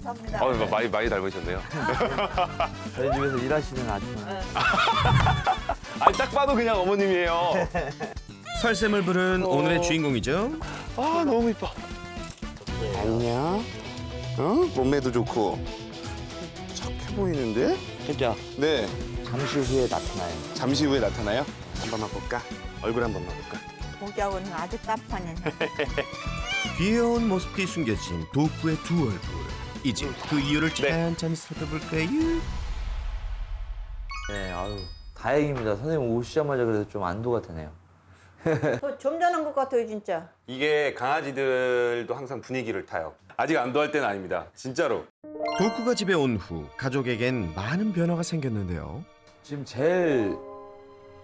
감사합니다. 많이 닮으셨네요. 저희 집에서 일하시는 아줌마. 아니, 딱 봐도 그냥 어머님이에요. 설샘을 부른 오늘의 주인공이죠. 아, 너무 이뻐. 안녕. 몸매도 좋고. 착해 보이는데? 그죠? 네. 잠시 후에 나타나요. 잠시 후에 나타나요? 한 번만 볼까? 얼굴 한 번만 볼까? 보기하고는 아주 따판해. 귀여운 모습이 숨겨진 덕구의 두 얼굴. 이제 그 이유를 천천히 살펴볼까요? 네, 아유, 다행입니다. 선생님 오시자마자 그래서 좀 안도가 되네요. 좀 자는 것 같아요, 진짜. 이게 강아지들도 항상 분위기를 타요. 아직 안도할 때는 아닙니다. 진짜로. 덕구가 집에 온 후 가족에겐 많은 변화가 생겼는데요. 지금 제일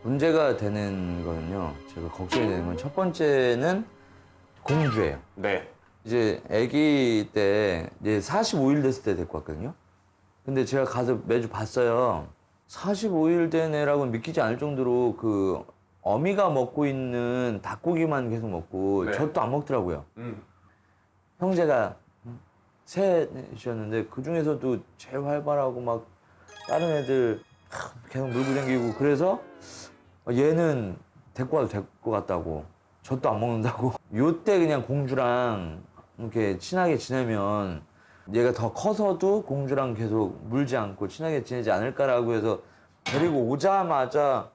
문제가 되는 거는요. 제가 걱정이 되는 건 첫 번째는 공주예요. 네. 이제 아기 때 이제 45일 됐을 때 데리고 왔거든요. 근데 제가 가서 매주 봤어요. 45일 된 애라고는 믿기지 않을 정도로 그 어미가 먹고 있는 닭고기만 계속 먹고 네. 젖도 안 먹더라고요. 형제가 셋이었는데 그 중에서도 제일 활발하고 막 다른 애들 계속 물고 다니고 그래서 얘는 데리고 와도 될 것 같다고. 젖도 안 먹는다고. 요때 그냥 공주랑 이렇게 친하게 지내면 얘가 더 커서도 공주랑 계속 물지 않고 친하게 지내지 않을까라고 해서 데리고 오자마자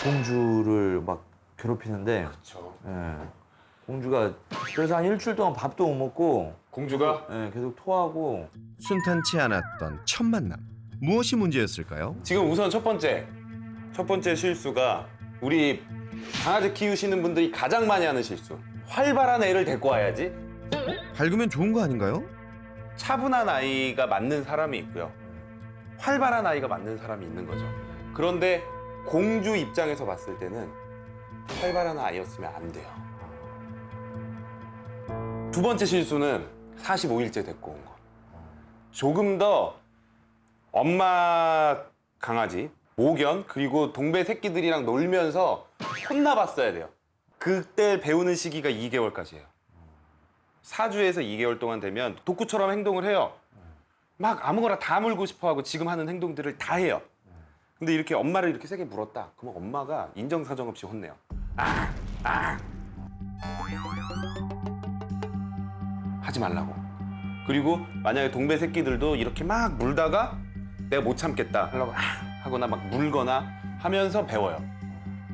공주를 막 괴롭히는데 그렇죠. 예. 공주가 그래서 한 일주일 동안 밥도 못 먹고 공주가 예, 계속 토하고 순탄치 않았던 첫 만남. 무엇이 문제였을까요? 지금 우선 첫 번째 실수가 우리 강아지 키우시는 분들이 가장 많이 하는 실수. 활발한 애를 데리고 와야지. 밝으면 좋은 거 아닌가요? 차분한 아이가 맞는 사람이 있고요. 활발한 아이가 맞는 사람이 있는 거죠. 그런데 공주 입장에서 봤을 때는 활발한 아이였으면 안 돼요. 두 번째 실수는 45일째 데리고 온 거. 조금 더 엄마 강아지, 모견, 그리고 동배 새끼들이랑 놀면서 혼나봤어야 돼요. 그때 배우는 시기가 2개월까지예요. 4주에서 2개월 동안 되면 독구처럼 행동을 해요. 막 아무거나 다 물고 싶어하고 지금 하는 행동들을 다 해요. 근데 이렇게 엄마를 이렇게 세게 물었다. 그러면 엄마가 인정사정 없이 혼내요. 하지 말라고. 그리고 만약에 동배 새끼들도 이렇게 막 물다가 내가 못 참겠다 하려고 하거나 막 물거나 하면서 배워요.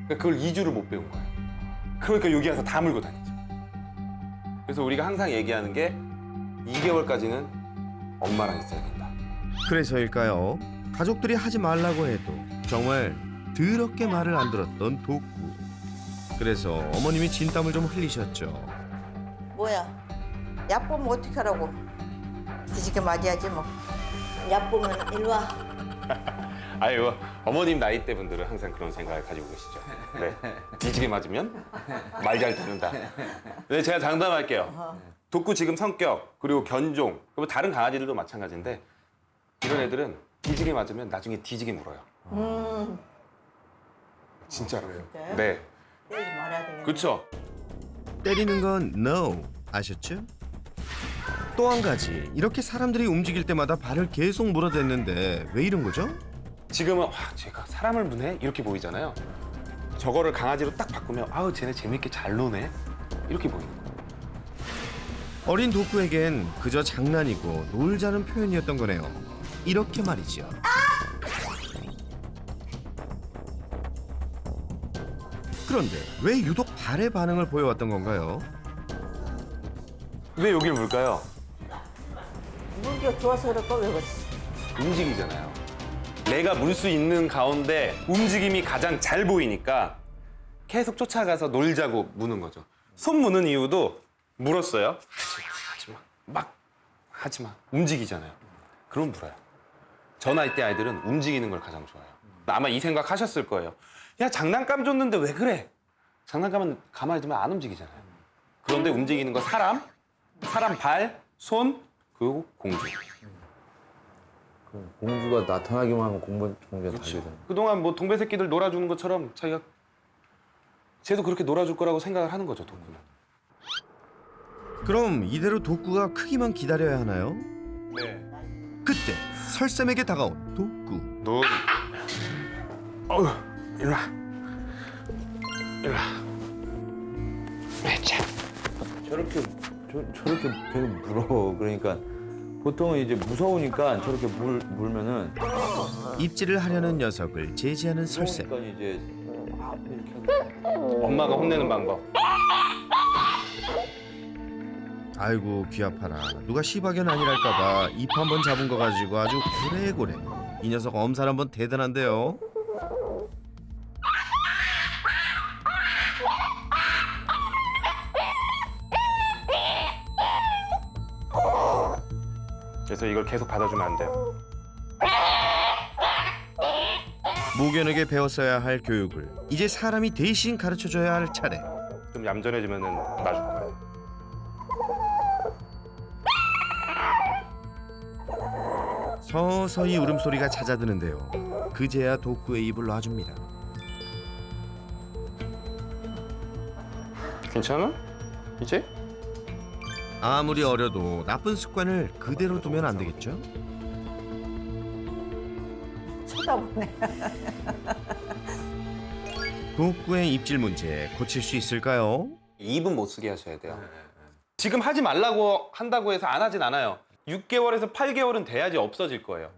그러니까 그걸 2주를 못 배운 거예요. 그러니까 여기 와서 다 물고 다니죠. 그래서 우리가 항상 얘기하는 게 2개월까지는 엄마랑 있어야 된다. 그래서일까요? 가족들이 하지 말라고 해도 정말 더럽게 말을 안 들었던 덕구. 그래서 어머님이 진땀을 좀 흘리셨죠. 뭐야? 약 보면 어떻게 하라고? 뒤지게 맞아야지 뭐. 약 보면 일로 와. 아유, 어머님 나이대 분들은 항상 그런 생각을 가지고 계시죠. 네. 뒤지게 맞으면 말 잘 듣는다. 네, 제가 장담할게요. 독구 지금 성격, 그리고 견종, 그리고 다른 강아지들도 마찬가지인데 이런 애들은 뒤지게 맞으면 나중에 뒤지게 물어요. 진짜로요. 진짜요? 네. 때리지 말아야 되겠네. 그렇죠. 때리는 건 no. 아셨죠? 또 한 가지. 이렇게 사람들이 움직일 때마다 발을 계속 물어댔는데 왜 이런 거죠? 지금은 와, 쟤가 사람을 무네? 이렇게 보이잖아요. 저거를 강아지로 딱 바꾸면 아우, 쟤네 재밌게 잘 노네? 이렇게 보이는 거예요. 어린 덕구에겐 그저 장난이고 놀자는 표현이었던 거네요. 이렇게 말이죠. 그런데 왜 유독 발의 반응을 보여왔던 건가요? 왜 여기를 물까요? 물기가 좋아서 그럴까? 왜 그랬어? 움직이잖아요. 내가 물 수 있는 가운데 움직임이 가장 잘 보이니까 계속 쫓아가서 놀자고 무는 거죠. 손 무는 이유도 물었어요. 하지 마. 막 하지 마. 움직이잖아요. 그럼 물어요. 저 나이 때 아이들은 움직이는 걸 가장 좋아해요. 아마 이 생각 하셨을 거예요. 야, 장난감 줬는데 왜 그래? 장난감은 가만히 두면 안 움직이잖아요. 그런데 움직이는 거 사람 발, 손, 그리고 공주. 공주가 나타나기만 하면 공주가 그렇죠. 달리잖아요. 그동안 뭐 동배 새끼들 놀아주는 것처럼 자기가 쟤도 그렇게 놀아줄 거라고 생각을 하는 거죠, 동구는. 그럼 이대로 독구가 크기만 기다려야 하나요? 네. 그때 설쌤에게 다가온 독구. 너. 어우, 일로 와. 일로 와. 자. 저렇게 계속 물어. 그러니까 보통은 이제 무서우니까 저렇게 물면은 입질을 하려는 녀석을 제지하는 설쌤. 그러니까 이제 이렇게 하고. 엄마가 혼내는 방법. 아이고 귀 아파라. 누가 시바견 아니랄까봐 입 한 번 잡은 거 가지고 아주 고래고래. 이 녀석 엄살 한번 대단한데요. 그래서 이걸 계속 받아주면 안 돼요. 모견에게 배웠어야 할 교육을 이제 사람이 대신 가르쳐줘야 할 차례. 좀 얌전해지면은 놔줄 거예요. 서서히 울음소리가 잦아드는데요. 그제야 독구의 입을 놔줍니다. 괜찮아? 이제? 아무리 어려도 나쁜 습관을 그대로 두면 안 되겠죠? 쳐다보네. 독구의 입질 문제 고칠 수 있을까요? 입은 못 쓰게 하셔야 돼요. 지금 하지 말라고 한다고 해서 안 하진 않아요. 6개월에서 8개월은 돼야지 없어질 거예요.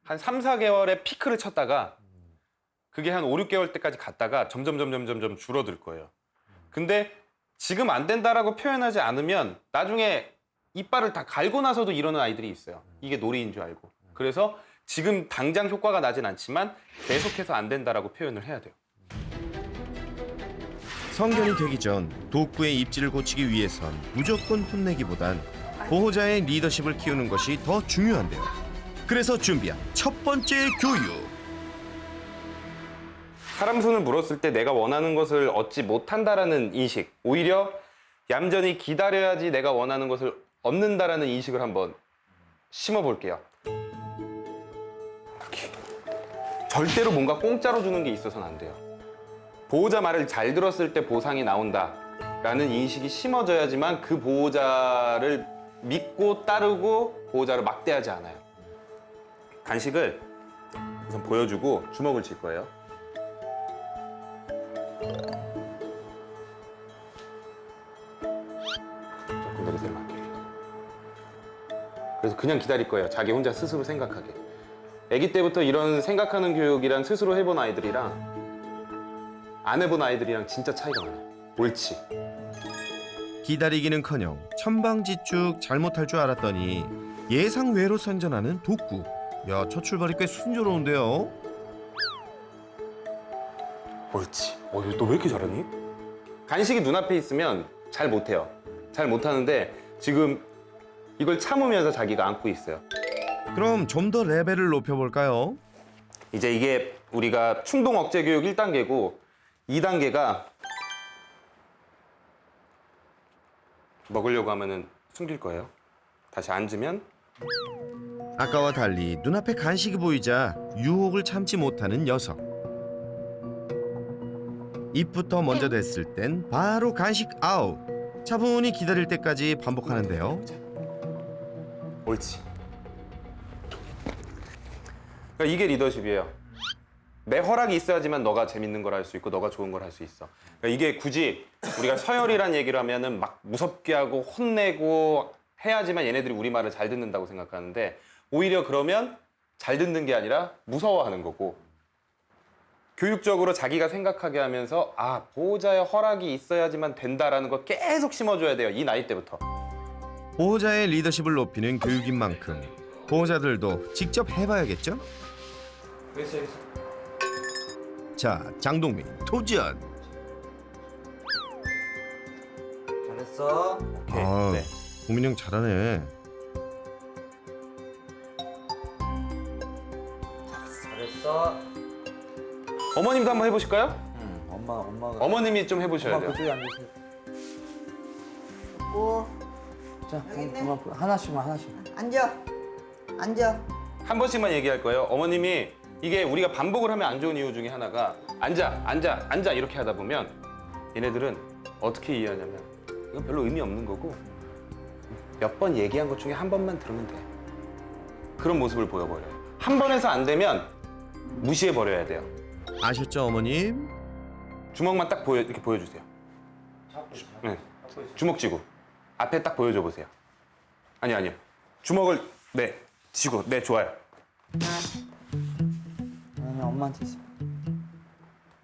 한 3, 4개월에 피크를 쳤다가 그게 한 5, 6개월 때까지 갔다가 점점 줄어들 거예요. 근데 지금 안 된다라고 표현하지 않으면 나중에 이빨을 다 갈고 나서도 이러는 아이들이 있어요. 이게 놀이인 줄 알고. 그래서 지금 당장 효과가 나진 않지만 계속해서 안 된다라고 표현을 해야 돼요. 성견이 되기 전 독구의 입질을 고치기 위해선 무조건 혼내기보단 보호자의 리더십을 키우는 것이 더 중요한데요. 그래서 준비한 첫 번째 교육. 사람 손을 물었을 때 내가 원하는 것을 얻지 못한다라는 인식, 오히려 얌전히 기다려야지 내가 원하는 것을 얻는다라는 인식을 한번 심어볼게요. 이렇게. 절대로 뭔가 공짜로 주는 게 있어서는 안 돼요. 보호자 말을 잘 들었을 때 보상이 나온다라는 인식이 심어져야지만 그 보호자를 믿고 따르고 보호자를 막대하지 않아요. 간식을 우선 보여주고 주먹을 쥘 거예요. 조금 더 기다리면 안 돼요. 그래서 그냥 기다릴 거예요. 자기 혼자 스스로 생각하게. 아기 때부터 이런 생각하는 교육이랑 스스로 해본 아이들이랑 안 해본 아이들이랑 진짜 차이가 많아요. 옳지. 기다리기는커녕 천방지축 잘못할 줄 알았더니 예상 외로 선전하는 독구. 야, 첫 출발이 꽤 순조로운데요. 옳지. 너 왜 이렇게 잘하니? 간식이 눈앞에 있으면 잘 못해요. 잘 못하는데 지금 이걸 참으면서 자기가 안고 있어요. 그럼 좀 더 레벨을 높여볼까요? 이제 이게 우리가 충동 억제 교육 1단계고 2단계가 먹으려고 하면은 숨길 거예요. 다시 앉으면 아까와 달리 눈앞에 간식이 보이자 유혹을 참지 못하는 녀석. 입부터 먼저 댔을 땐 바로 간식 아웃. 차분히 기다릴 때까지 반복하는데요. 옳지. 그러니까 이게 리더십이에요. 내 허락이 있어야지만 너가 재밌는 걸 할 수 있고 너가 좋은 걸 할 수 있어. 그러니까 이게 굳이 우리가 서열이란 얘기를 하면은 막 무섭게 하고 혼내고 해야지만 얘네들이 우리 말을 잘 듣는다고 생각하는데 오히려 그러면 잘 듣는 게 아니라 무서워하는 거고 교육적으로 자기가 생각하게 하면서 아, 보호자의 허락이 있어야지만 된다라는 거 계속 심어줘야 돼요. 이 나이 때부터. 보호자의 리더십을 높이는 교육인 만큼 보호자들도 직접 해봐야겠죠? 자, 장동민 도전! 잘했어. 오케이. 아, 네. 동민 형 잘하네. 잘했어. 어머님도 한번 해보실까요? 엄마가. 어머님이 좀 해보셔야 엄마 돼요. 그쪽에 앉으세요. 오, 자, 여기 있네. 엄마 하나씩. 앉아. 앉아. 한 번씩만 얘기할 거예요. 어머님이 이게 우리가 반복을 하면 안 좋은 이유 중에 하나가 앉아 이렇게 하다 보면 얘네들은 어떻게 이해하냐면 이건 별로 의미 없는 거고 몇 번 얘기한 것 중에 한 번만 들으면 돼. 그런 모습을 보여버려요. 한 번에서 안 되면 무시해버려야 돼요. 아셨죠, 어머님? 주먹만 딱 이렇게 보여주세요. 네. 주먹 쥐고 앞에 딱 보여줘 보세요. 아니요. 주먹을 쥐고 좋아요. 아니 엄마한테 있어.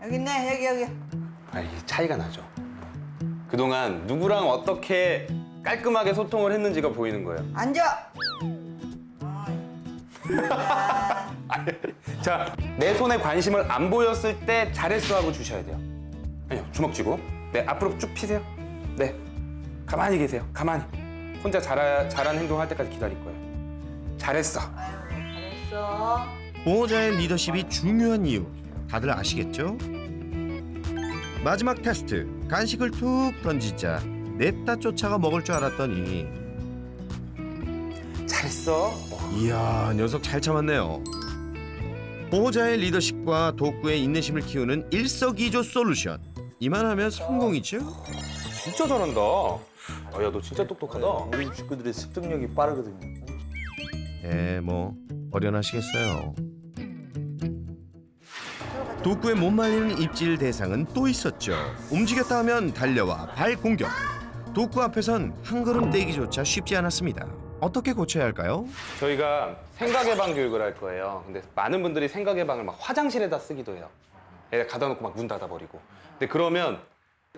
여기 있네, 여기. 이게 차이가 나죠. 그동안 누구랑 어떻게 깔끔하게 소통을 했는지가 보이는 거예요. 앉아. 자, 내 손에 관심을 안 보였을 때 잘했어 하고 주셔야 돼요. 아니요, 주먹 쥐고. 네, 앞으로 쭉 피세요. 네, 가만히 계세요. 가만히. 혼자 잘한 행동 할 때까지 기다릴 거예요. 잘했어. 잘했어. 보호자의 리더십이 중요한 이유 다들 아시겠죠? 마지막 테스트. 간식을 툭 던지자 냅다 쫓아가 먹을 줄 알았더니 잘했어. 이야, 녀석 잘 참았네요. 보호자의 리더십과 독구의 인내심을 키우는 일석이조 솔루션. 이만하면 성공이죠? 진짜 잘한다. 야, 너 진짜 똑똑하다. 우리 식구들의 습득력이 빠르거든요. 뭐 어련하시겠어요. 독구의 못 말리는 입질 대상은 또 있었죠. 움직였다 하면 달려와 발 공격. 독구 앞에선 한 걸음 떼기조차 쉽지 않았습니다. 어떻게 고쳐야 할까요? 저희가 생각의 방 교육을 할 거예요. 근데 많은 분들이 생각의 방을 막 화장실에다 쓰기도 해요. 애 가다 놓고 막 문 닫아버리고. 근데 그러면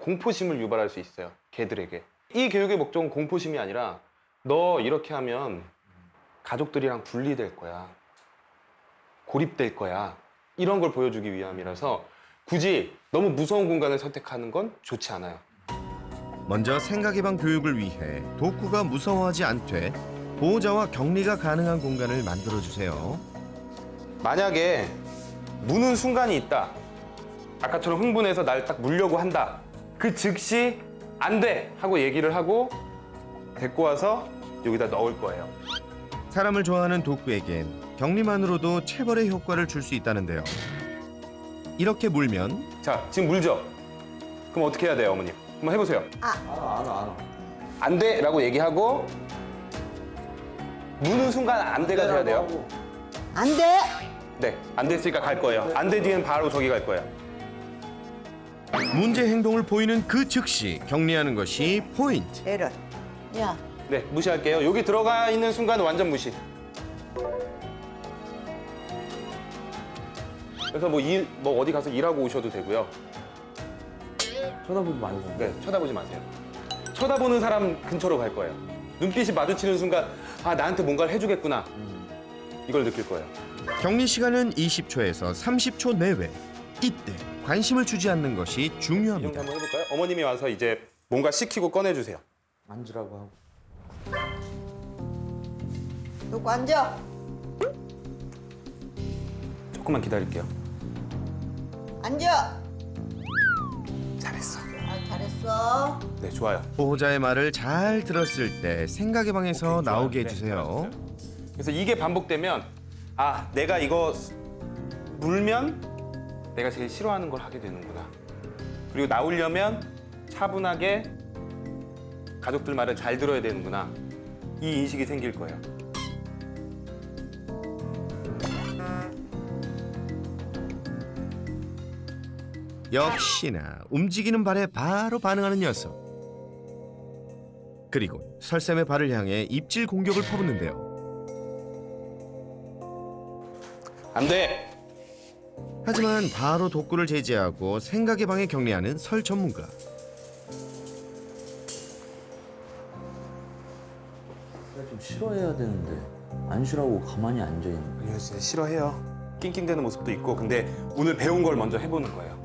공포심을 유발할 수 있어요. 개들에게. 이 교육의 목적은 공포심이 아니라 너 이렇게 하면 가족들이랑 분리될 거야. 고립될 거야. 이런 걸 보여주기 위함이라서 굳이 너무 무서운 공간을 선택하는 건 좋지 않아요. 먼저 생각의 방 교육을 위해 독구가 무서워하지 않되 보호자와 격리가 가능한 공간을 만들어주세요. 만약에 무는 순간이 있다. 아까처럼 흥분해서 날 딱 물려고 한다. 그 즉시 안 돼! 하고 얘기를 하고 데리고 와서 여기다 넣을 거예요. 사람을 좋아하는 독구에겐 격리만으로도 체벌의 효과를 줄 수 있다는데요. 이렇게 물면 자, 지금 물죠? 그럼 어떻게 해야 돼요, 어머님? 한번 해보세요. 알아. 안 돼! 라고 얘기하고 무는 순간 안 돼가 돼야 돼요. 안 돼. 네, 안 됐으니까 갈 거예요. 안 돼 뒤엔 바로 저기 갈 거예요. 문제 행동을 보이는 그 즉시 격리하는 것이 포인트. 얘를. 야, 네, 무시할게요. 여기 들어가 있는 순간 완전 무시. 그래서 뭐 어디 가서 일하고 오셔도 되고요. 쳐다보지 말고. 네, 쳐다보지 마세요. 쳐다보는 사람 근처로 갈 거예요. 눈빛이 마주치는 순간 아, 나한테 뭔가를 해주겠구나. 이걸 느낄 거예요. 격리 시간은 20초에서 30초 내외. 이때 관심을 주지 않는 것이 이 정도 중요합니다. 한번 해볼까요? 어머님이 와서 이제 뭔가 시키고 꺼내주세요. 앉으라고 하고. 놓고 앉아. 조금만 기다릴게요. 앉아. 잘했어. 잘했어. 네, 좋아요. 보호자의 말을 잘 들었을 때 생각의 방에서 오케이, 좋아요. 나오게 네, 해주세요. 그래서 이게 반복되면 아, 내가 이거 물면 내가 제일 싫어하는 걸 하게 되는구나. 그리고 나오려면 차분하게 가족들 말을 잘 들어야 되는구나. 이 인식이 생길 거예요. 역시나 움직이는 발에 바로 반응하는 녀석. 그리고 설쌤의 발을 향해 입질 공격을 퍼붓는데요. 안 돼! 하지만 바로 독구를 제지하고 생각의 방에 격리하는 설 전문가. 좀 싫어해야 되는데 안 싫어하고 가만히 앉아 있는. 이거 진짜 싫어해요. 낑낑대는 모습도 있고. 근데 오늘 배운 걸 먼저 해보는 거예요.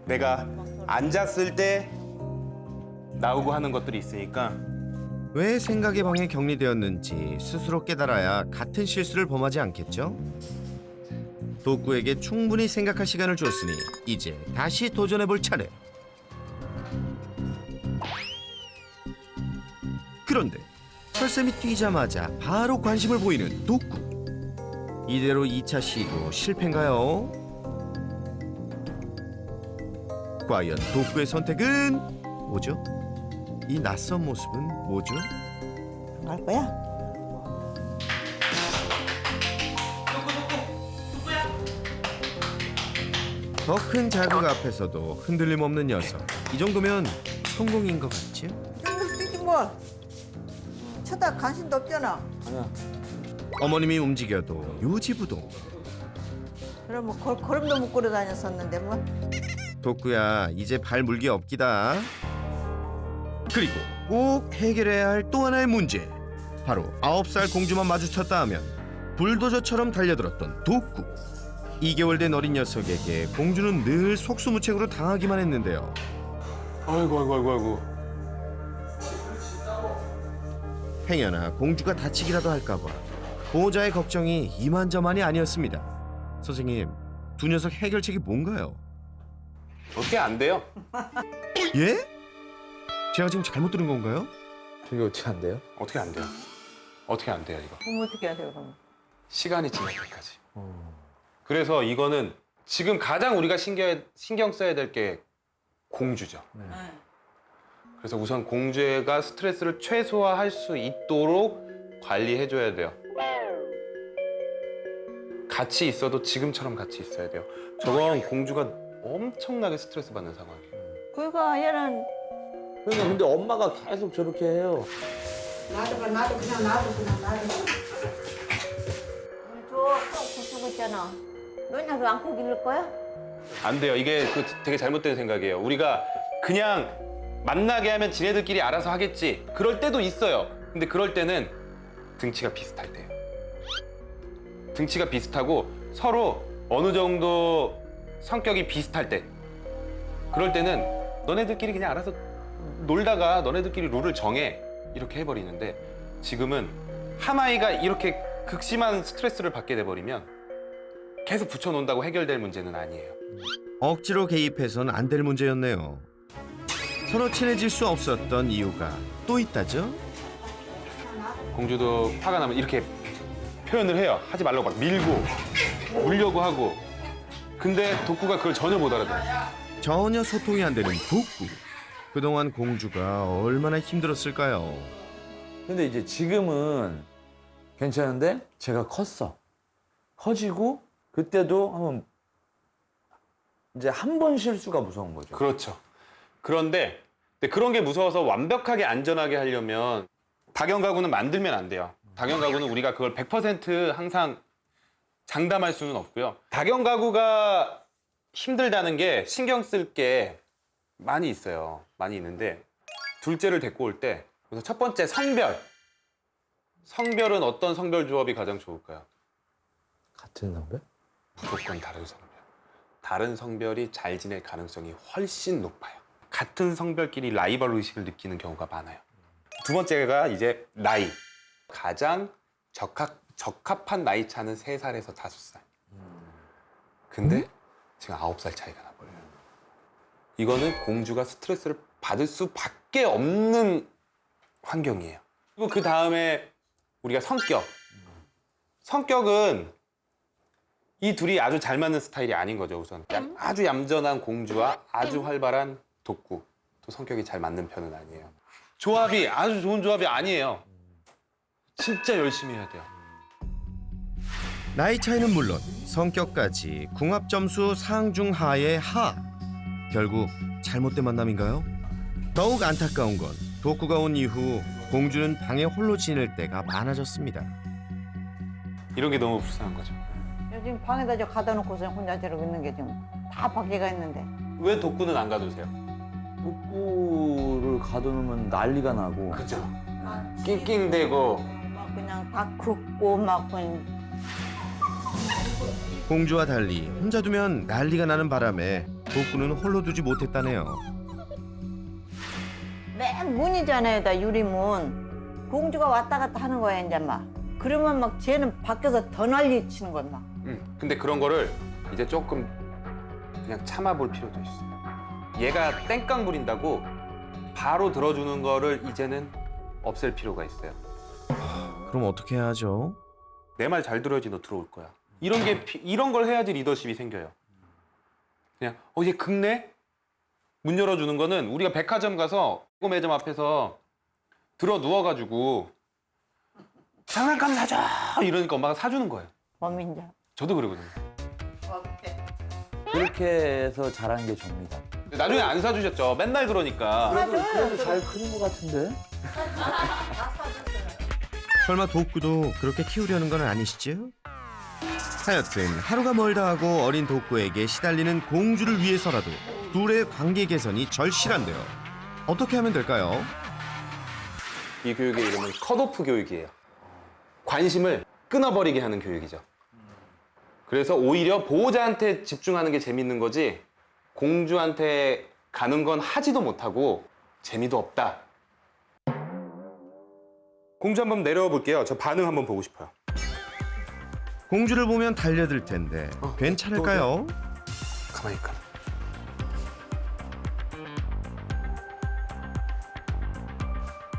내가 앉았을 때 나오고 하는 것들이 있으니까 왜 생각의 방에 격리되었는지 스스로 깨달아야 같은 실수를 범하지 않겠죠? 독구에게 충분히 생각할 시간을 줬으니 이제 다시 도전해볼 차례. 그런데 설쌤이 뛰자마자 바로 관심을 보이는 독구. 이대로 2차 시도 실패인가요? 과연 독구의 선택은 뭐죠? 이 낯선 모습은 뭐죠? 갈 거야? 더 큰 자극 앞에서도 흔들림 없는 녀석. 이 정도면 성공인 것 같지요? 정도 뛰지 뭘. 쳐다 관심도 없잖아. 아니야. 어머님이 움직여도 요지부동. 그러면 걸음도 못 걸어 다녔었는데 뭐. 덕구야, 이제 발 물기 없기다. 그리고 꼭 해결해야 할 또 하나의 문제. 바로 9살 공주만 마주쳤다 하면 불도저처럼 달려들었던 덕구. 2개월 된 어린 녀석에게 공주는 늘 속수무책으로 당하기만 했는데요. 아이고. 행여나 공주가 다치기라도 할까봐 보호자의 걱정이 이만저만이 아니었습니다. 선생님, 두 녀석 해결책이 뭔가요? 어떻게 안 돼요? 예? 제가 지금 잘못 들은 건가요? 저게 어떻게 안 돼요? 어떻게 안 돼요? 어떻게 안 돼요 이거? 그럼 어떻게 하세요 그럼? 시간이 지날 때까지. 그래서 이거는 지금 가장 우리가 신경 써야 될 게 공주죠. 그래서 우선 공주가 스트레스를 최소화할 수 있도록 관리해줘야 돼요. 같이 있어도 지금처럼 같이 있어야 돼요. 저건 공주가 엄청나게 스트레스 받는 상황이에요. 그러니까 얘는 그러니까 근데 엄마가 계속 저렇게 해요. 나도 그냥 놔둬. 저꼭 구수고 있잖아. 너냐 그 안고 기를 거야? 안 돼요. 이게 되게 잘못된 생각이에요. 우리가 그냥 만나게 하면 지네들끼리 알아서 하겠지. 그럴 때도 있어요. 근데 그럴 때는 등치가 비슷할 때예요. 등치가 비슷하고 서로 어느 정도 성격이 비슷할 때. 그럴 때는 너네들끼리 그냥 알아서 놀다가 너네들끼리 룰을 정해. 이렇게 해버리는데 지금은 하마이가 이렇게 극심한 스트레스를 받게 돼버리면 계속 붙여놓는다고 해결될 문제는 아니에요. 억지로 개입해선 안 될 문제였네요. 서로 친해질 수 없었던 이유가 또 있다죠? 공주도 화가 나면 이렇게 표현을 해요. 하지 말라고 막 밀고 물려고 하고. 근데 덕구가 그걸 전혀 못 알아들어요. 전혀 소통이 안 되는 덕구. 그동안 공주가 얼마나 힘들었을까요? 근데 이제 지금은 괜찮은데 제가 컸어. 커지고 그때도 한번 이제 한 번 실수가 무서운 거죠. 그렇죠. 그런데 그런 게 무서워서 완벽하게 안전하게 하려면 다경 가구는 만들면 안 돼요. 다경 가구는 우리가 그걸 100% 항상 장담할 수는 없고요. 다경 가구가 힘들다는 게 신경 쓸 게 많이 있어요. 많이 있는데 둘째를 데리고 올 때 우선 첫 번째 성별. 성별은 어떤 성별 조합이 가장 좋을까요? 같은 성별? 무조건 다른 성별. 다른 성별이 잘 지낼 가능성이 훨씬 높아요. 같은 성별끼리 라이벌 의식을 느끼는 경우가 많아요. 두 번째가 이제 나이. 가장 적합한 나이 차는 3살에서 5살. 근데 지금 9살 차이가 나버려요. 이거는 공주가 스트레스를 받을 수밖에 없는 환경이에요. 그리고 그 다음에 우리가 성격. 성격은 이 둘이 아주 잘 맞는 스타일이 아닌 거죠, 우선. 아주 얌전한 공주와 아주 활발한 덕구. 또 성격이 잘 맞는 편은 아니에요. 조합이 아주 좋은 조합이 아니에요. 진짜 열심히 해야 돼요. 나이 차이는 물론 성격까지 궁합 점수 상중하의 하. 결국 잘못된 만남인가요? 더욱 안타까운 건 덕구가 온 이후 공주는 방에 홀로 지낼 때가 많아졌습니다. 이런 게 너무 불쌍한 거죠. 요즘 방에다 저 가다 놓고서 혼자 저러고 있는 게 지금 다 밖에가 있는데. 왜 덕구는 안 가두세요? 북구를 가둬놓으면 난리가 나고. 그죠? 낑낑대고. 막 그냥 다 긁고 막 그냥 공주와 달리 혼자 두면 난리가 나는 바람에 덕구는 홀로 두지 못했다네요. 맨 문이잖아요, 다 유리문. 공주가 왔다 갔다 하는 거야 이제 막. 그러면 막 쟤는 밖에서 더 난리 치는 거야 막. 근데 그런 거를 이제 조금 그냥 참아볼 필요도 있어요. 얘가 땡깡 부린다고 바로 들어주는 거를 이제는 없앨 필요가 있어요. 그럼 어떻게 해야 하죠? 내 말 잘 들어야지 너 들어올 거야. 이런 걸 해야지 리더십이 생겨요. 그냥 얘 긁네? 문 열어주는 거는 우리가 백화점 가서 매점 앞에서 들어 누워가지고 장난감 사줘 이러니까 엄마가 사주는 거예요. 범인자. 저도 그러거든요. 그렇게 해서 자란 게 접니다. 나중에 안 사주셨죠. 맨날 그러니까. 그래도 잘 크는 것 같은데? 설마 덕구도 그렇게 키우려는 건 아니시죠? 하여튼 하루가 멀다 하고 어린 덕구에게 시달리는 공주를 위해서라도 둘의 관계 개선이 절실한데요. 어떻게 하면 될까요? 이 교육의 이름은 컷오프 교육이에요. 관심을 끊어버리게 하는 교육이죠. 그래서 오히려 보호자한테 집중하는 게 재밌는 거지 공주한테 가는 건 하지도 못하고 재미도 없다. 공주 한번 내려와 볼게요. 저 반응 한번 보고 싶어요. 공주를 보면 달려들 텐데 괜찮을까요? 가만히 있까.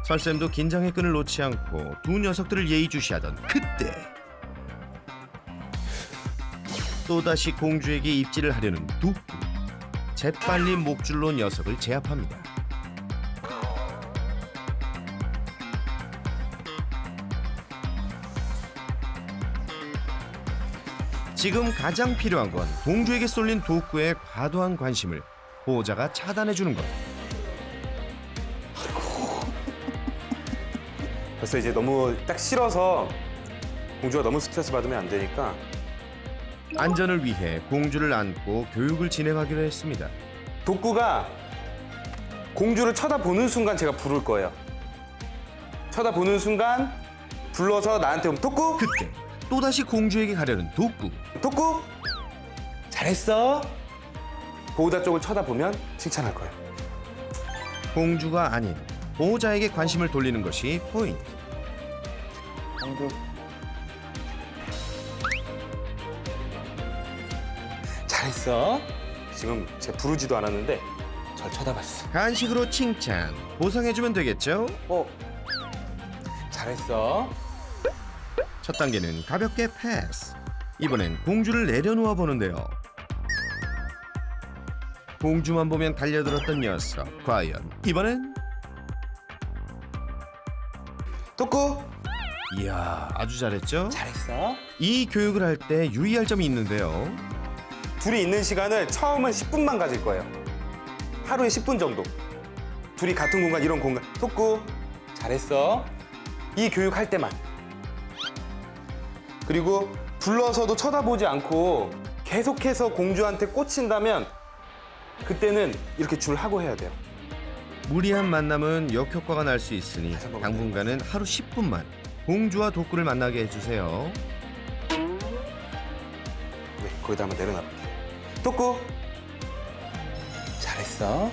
설쌤도 긴장의 끈을 놓지 않고 두 녀석들을 예의주시하던 그때 또다시 공주에게 입질을 하려는 덕구. 재빨리 목줄로 녀석을 제압합니다. 지금 가장 필요한 건 공주에게 쏠린 덕구의 과도한 관심을 보호자가 차단해주는 것. 벌써 이제 너무 딱 싫어서 공주가 너무 스트레스 받으면 안 되니까 안전을 위해 공주를 안고 교육을 진행하기로 했습니다. 덕구가 공주를 쳐다보는 순간 제가 부를 거예요. 쳐다보는 순간 불러서 나한테 오면 덕구! 그때 또다시 공주에게 가려는 덕구. 덕구! 잘했어! 보호자 쪽을 쳐다보면 칭찬할 거예요. 공주가 아닌 보호자에게 관심을 돌리는 것이 포인트. 공주. 잘했어. 지금 제 부르지도 않았는데 절 쳐다봤어. 간식으로 칭찬, 보상해주면 되겠죠? 잘했어. 첫 단계는 가볍게 패스. 이번엔 공주를 내려놓아 보는데요. 공주만 보면 달려들었던 녀석. 과연 이번엔? 덕구! 이야, 아주 잘했죠? 잘했어. 이 교육을 할 때 유의할 점이 있는데요. 둘이 있는 시간을 처음은 10분만 가질 거예요. 하루에 10분 정도. 둘이 같은 공간, 이런 공간. 덕구! 잘했어. 이 교육할 때만. 그리고 불러서도 쳐다보지 않고 계속해서 공주한테 꽂힌다면 그때는 이렇게 줄 하고 해야 돼요. 무리한 만남은 역효과가 날 수 있으니 당분간은 하루 10분만 공주와 덕구를 만나게 해주세요. 네, 거기다 한번 내려놔볼게요. 덕구! 잘했어.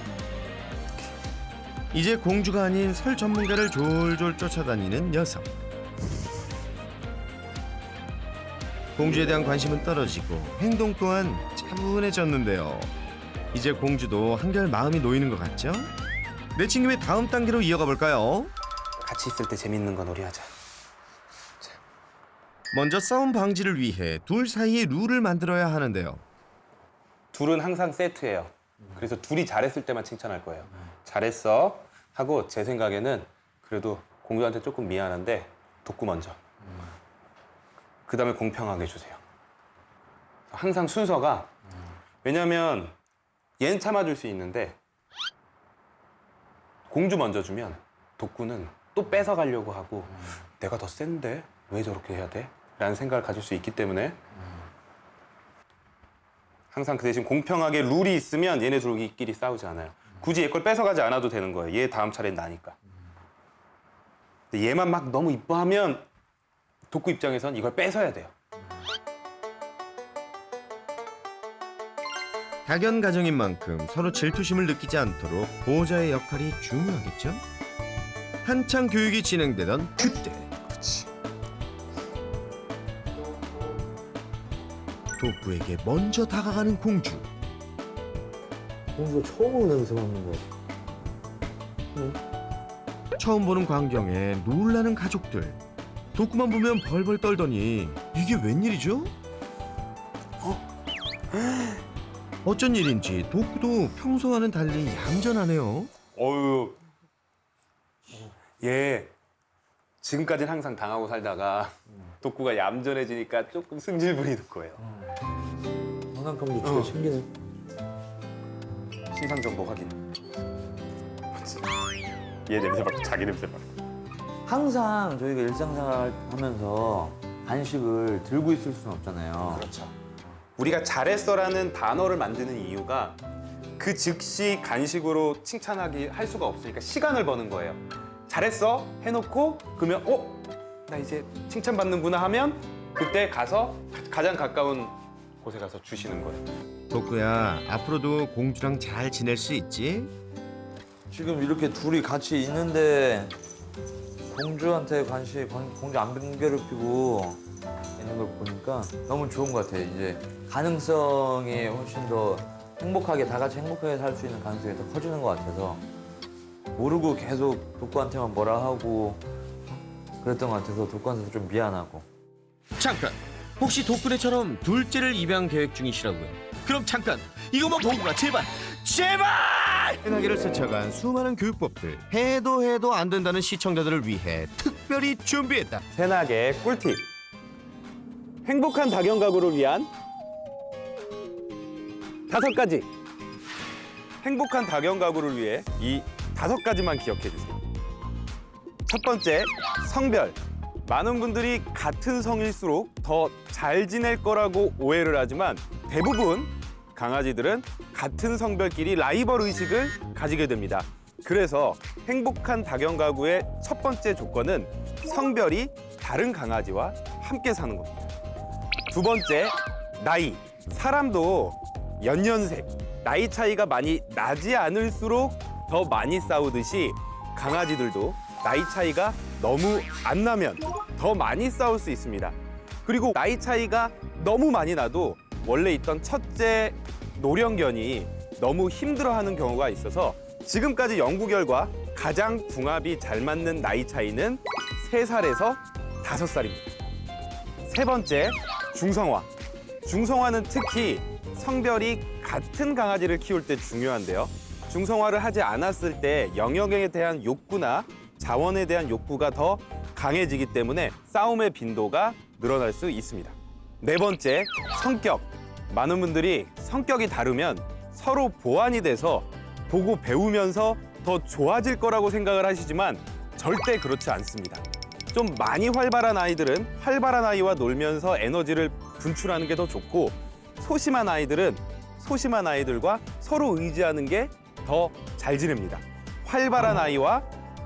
이제 공주가 아닌 설 전문가를 졸졸 쫓아다니는 녀석. 공주에 대한 관심은 떨어지고 행동 또한 차분해졌는데요. 이제 공주도 한결 마음이 놓이는 것 같죠? 내친김에 다음 단계로 이어가 볼까요? 같이 있을 때 재밌는 거 놀이하자. 먼저 싸움 방지를 위해 둘 사이에 룰을 만들어야 하는데요. 둘은 항상 세트예요. 그래서 둘이 잘했을 때만 칭찬할 거예요. 잘했어 하고 제 생각에는 그래도 공주한테 조금 미안한데 덕구 먼저. 그 다음에 공평하게 해주세요. 항상 순서가 왜냐면 얘는 참아줄 수 있는데 공주 먼저 주면 덕구는 또 뺏어가려고 하고 내가 더 센데 왜 저렇게 해야 돼? 라는 생각을 가질 수 있기 때문에 항상 그 대신 공평하게 룰이 있으면 얘네 둘끼리 싸우지 않아요. 굳이 얘 걸 뺏어가지 않아도 되는 거예요. 얘 다음 차례는 나니까. 근데 얘만 막 너무 이뻐하면 덕구 입장에선 이걸 뺏어야 돼요. 각연 가정인 만큼 서로 질투심을 느끼지 않도록 보호자의 역할이 중요하겠죠? 한창 교육이 진행되던 그때 그렇지. 덕구에게 먼저 다가가는 공주. 공주가 처음으로 냄새 맡는 거. 처음 보는 광경에 놀라는 가족들. 덕구만 보면 벌벌 떨더니 이게 웬일이죠? 어쩐 일인지 덕구도 평소와는 달리 얌전하네요. 어유. 얘 지금까지는 항상 당하고 살다가 덕구가 얌전해지니까 조금 승질부리는 거예요. 장난감도 진짜 챙기네. 신상 정보 확인. 얘 냄새 맡고 자기 냄새 맡고. 항상 저희가 일상생활 하면서 간식을 들고 있을 수는 없잖아요. 그렇죠. 우리가 잘했어라는 단어를 만드는 이유가 그 즉시 간식으로 칭찬하기 할 수가 없으니까 시간을 버는 거예요. 잘했어 해놓고 그러면 나 이제 칭찬받는구나 하면 그때 가서 가장 가까운 곳에 가서 주시는 거예요. 덕구야, 앞으로도 공주랑 잘 지낼 수 있지? 지금 이렇게 둘이 같이 있는데 공주한테 공주 안 괴롭히고 있는 걸 보니까 너무 좋은 것 같아요. 이제 가능성이 훨씬 더 행복하게, 다 같이 행복하게 살 수 있는 가능성이 더 커지는 것 같아서 모르고 계속 덕구한테만 뭐라 하고 그랬던 것 같아서 덕구한테도 좀 미안하고. 잠깐, 혹시 덕구네처럼 둘째를 입양 계획 중이시라고요? 그럼 잠깐, 이거만 보고 가, 제발! 흔하기를 스쳐간 수많은 교육법들, 해도 안 된다는 시청자들을 위해 특별히 준비했다. 새나게 꿀팁. 행복한 다경 가구를 위한 5가지. 행복한 다경 가구를 위해 이 5가지만 기억해 주세요. 첫 번째, 성별. 많은 분들이 같은 성일수록 더 잘 지낼 거라고 오해를 하지만 대부분 강아지들은 같은 성별끼리 라이벌 의식을 가지게 됩니다. 그래서 행복한 다경 가구의 첫 번째 조건은 성별이 다른 강아지와 함께 사는 겁니다. 두 번째, 나이. 사람도 연년생, 나이 차이가 많이 나지 않을수록 더 많이 싸우듯이 강아지들도 나이 차이가 너무 안 나면 더 많이 싸울 수 있습니다. 그리고 나이 차이가 너무 많이 나도 원래 있던 첫째 노령견이 너무 힘들어하는 경우가 있어서 지금까지 연구 결과 가장 궁합이 잘 맞는 나이 차이는 3살에서 5살입니다. 세 번째, 중성화. 중성화는 특히 성별이 같은 강아지를 키울 때 중요한데요. 중성화를 하지 않았을 때 영역에 대한 욕구나 자원에 대한 욕구가 더 강해지기 때문에 싸움의 빈도가 늘어날 수 있습니다. 네 번째, 성격. 많은 분들이 성격이 다르면 서로 보완이 돼서 보고 배우면서 더 좋아질 거라고 생각을 하시지만 절대 그렇지 않습니다. 좀 많이 활발한 아이들은 활발한 아이와 놀면서 에너지를 분출하는 게 더 좋고, 소심한 아이들은 소심한 아이들과 서로 의지하는 게 더 잘 지냅니다. 활발한 아이와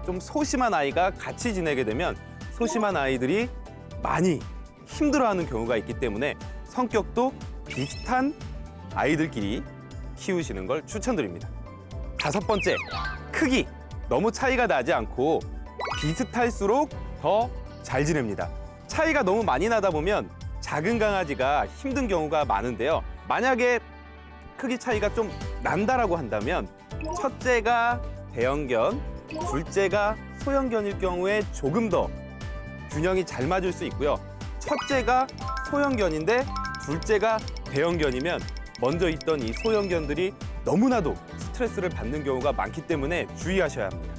좀 소심한 아이가 같이 지내게 되면 소심한 아이들이 많이 힘들어하는 경우가 있기 때문에 성격도 비슷한 아이들끼리 키우시는 걸 추천드립니다. 5번째, 크기. 너무 차이가 나지 않고 비슷할수록 더 잘 지냅니다. 차이가 너무 많이 나다 보면 작은 강아지가 힘든 경우가 많은데요. 만약에 크기 차이가 좀 난다라고 한다면 첫째가 대형견, 둘째가 소형견일 경우에 조금 더 균형이 잘 맞을 수 있고요. 첫째가 소형견인데 둘째가 대형견이면 먼저 있던 이 소형견들이 너무나도 스트레스를 받는 경우가 많기 때문에 주의하셔야 합니다.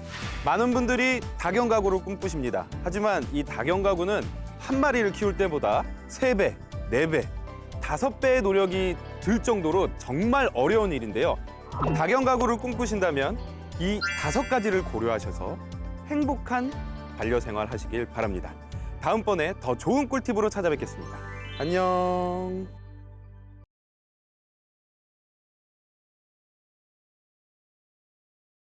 많은 분들이 다경 가구를 꿈꾸십니다. 하지만 이 다경 가구는 한 마리를 키울 때보다 3배, 4배, 5배의 노력이 들 정도로 정말 어려운 일인데요. 다경 가구를 꿈꾸신다면 이 5가지를 고려하셔서 행복한 반려생활 하시길 바랍니다. 다음번에 더 좋은 꿀팁으로 찾아뵙겠습니다. 안녕.